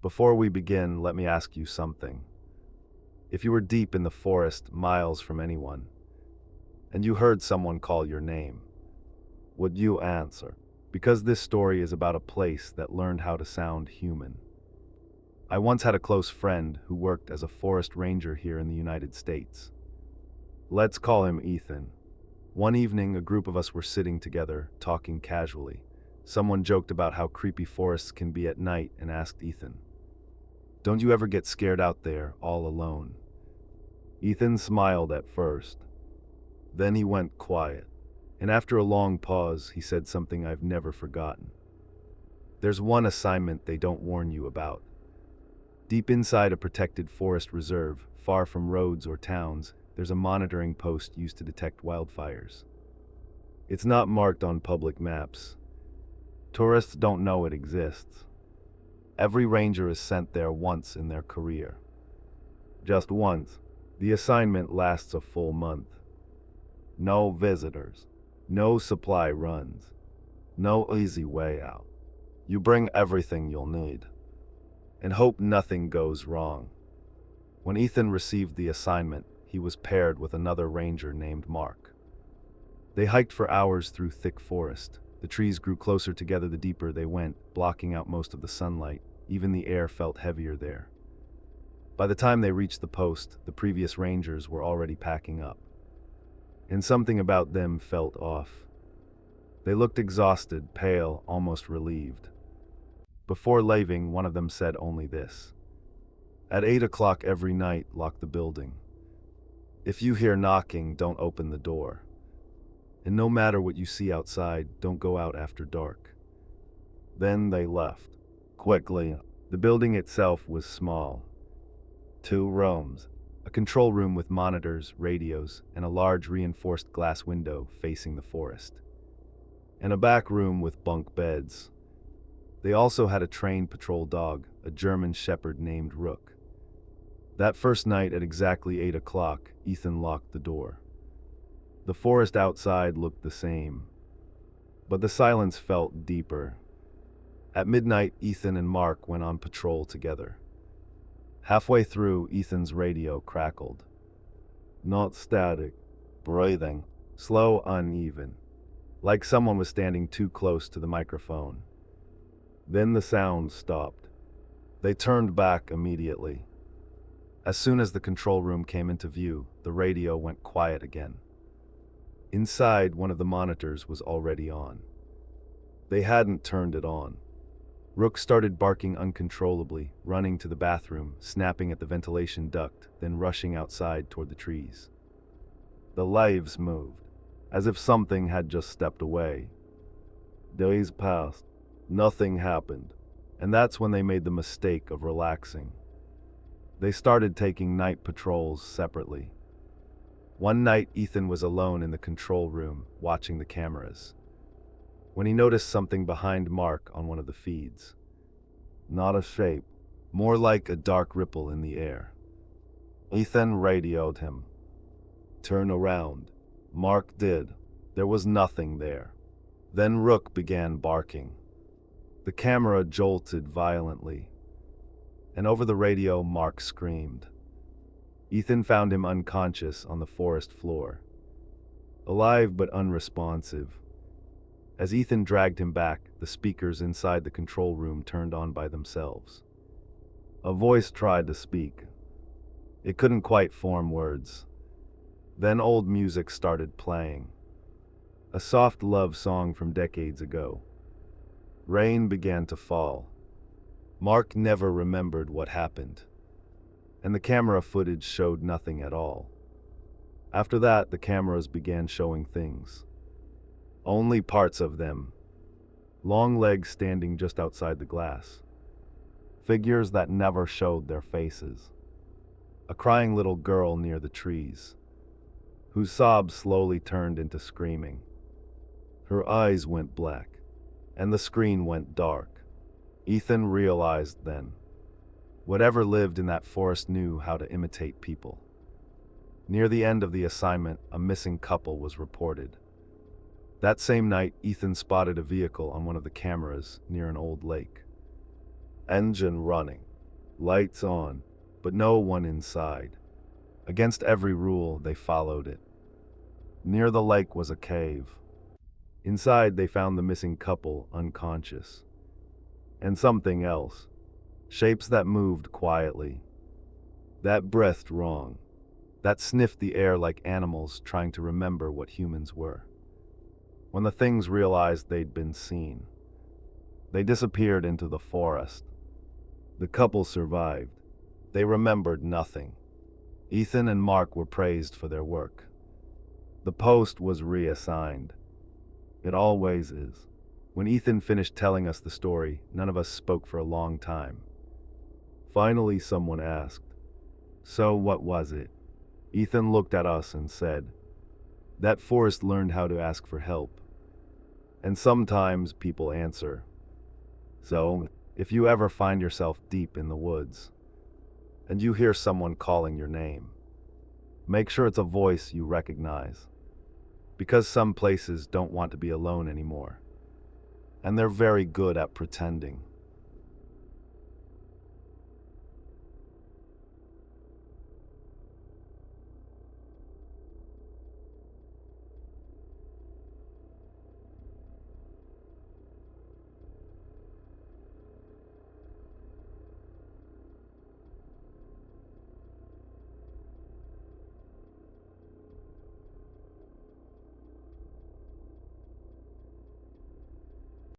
Before we begin, let me ask you something. If you were deep in the forest, miles from anyone, and you heard someone call your name, would you answer? Because this story is about a place that learned how to sound human. I once had a close friend who worked as a forest ranger here in the United States. Let's call him Ethan. One evening, a group of us were sitting together, talking casually. Someone joked about how creepy forests can be at night and asked Ethan, "Don't you ever get scared out there, all alone?" Ethan smiled at first. Then he went quiet, and after a long pause, he said something I've never forgotten. "There's one assignment they don't warn you about. Deep inside a protected forest reserve, far from roads or towns, there's a monitoring post used to detect wildfires. It's not marked on public maps. Tourists don't know it exists. Every ranger is sent there once in their career. Just once. The assignment lasts a full month. No visitors, no supply runs, no easy way out. You bring everything you'll need, and hope nothing goes wrong." When Ethan received the assignment, he was paired with another ranger named Mark. They hiked for hours through thick forest. The trees grew closer together the deeper they went, blocking out most of the sunlight. Even the air felt heavier there. By the time they reached the post, the previous rangers were already packing up. And something about them felt off. They looked exhausted, pale, almost relieved. Before leaving, one of them said only this: "At 8 o'clock every night, lock the building. If you hear knocking, don't open the door. And no matter what you see outside, don't go out after dark." Then they left. Quickly. The building itself was small. 2 rooms. A control room with monitors, radios, and a large reinforced glass window facing the forest. And a back room with bunk beds. They also had a trained patrol dog, a German shepherd named Rook. That first night at exactly 8 o'clock, Ethan locked the door. The forest outside looked the same, but the silence felt deeper. At midnight, Ethan and Mark went on patrol together. Halfway through, Ethan's radio crackled. Not static, breathing, slow, uneven, like someone was standing too close to the microphone. Then the sound stopped. They turned back immediately. As soon as the control room came into view, the radio went quiet again. Inside, one of the monitors was already on. They hadn't turned it on. Rook started barking uncontrollably, running to the bathroom, snapping at the ventilation duct, then rushing outside toward the trees. The leaves moved, as if something had just stepped away. Days passed. Nothing happened, and that's when they made the mistake of relaxing. They started taking night patrols separately. One night, Ethan was alone in the control room, watching the cameras, when he noticed something behind Mark on one of the feeds. Not a shape, more like a dark ripple in the air. Ethan radioed him. "Turn around." Mark did. There was nothing there. Then Rook began barking. The camera jolted violently, and over the radio, Mark screamed. Ethan found him unconscious on the forest floor, alive but unresponsive. As Ethan dragged him back, the speakers inside the control room turned on by themselves. A voice tried to speak. It couldn't quite form words. Then old music started playing. A soft love song from decades ago. Rain began to fall. Mark never remembered what happened, and the camera footage showed nothing at all. After that, the cameras began showing things. Only parts of them. Long legs standing just outside the glass. Figures that never showed their faces. A crying little girl near the trees, whose sobs slowly turned into screaming. Her eyes went black, and the screen went dark. Ethan realized then, whatever lived in that forest knew how to imitate people. Near the end of the assignment, a missing couple was reported. That same night, Ethan spotted a vehicle on one of the cameras near an old lake. Engine running, Lights on, but no one inside. Against every rule, they followed it. Near the lake was a cave. Inside, they found the missing couple unconscious. And something else. Shapes that moved quietly. That breathed wrong. That sniffed the air like animals trying to remember what humans were. When the things realized they'd been seen, they disappeared into the forest. The couple survived. They remembered nothing. Ethan and Mark were praised for their work. The post was reassigned. It always is. When Ethan finished telling us the story, none of us spoke for a long time. Finally, someone asked, "So what was it?" Ethan looked at us and said, "That forest learned how to ask for help." And sometimes people answer. So, if you ever find yourself deep in the woods, and you hear someone calling your name, make sure it's a voice you recognize. Because some places don't want to be alone anymore. And they're very good at pretending.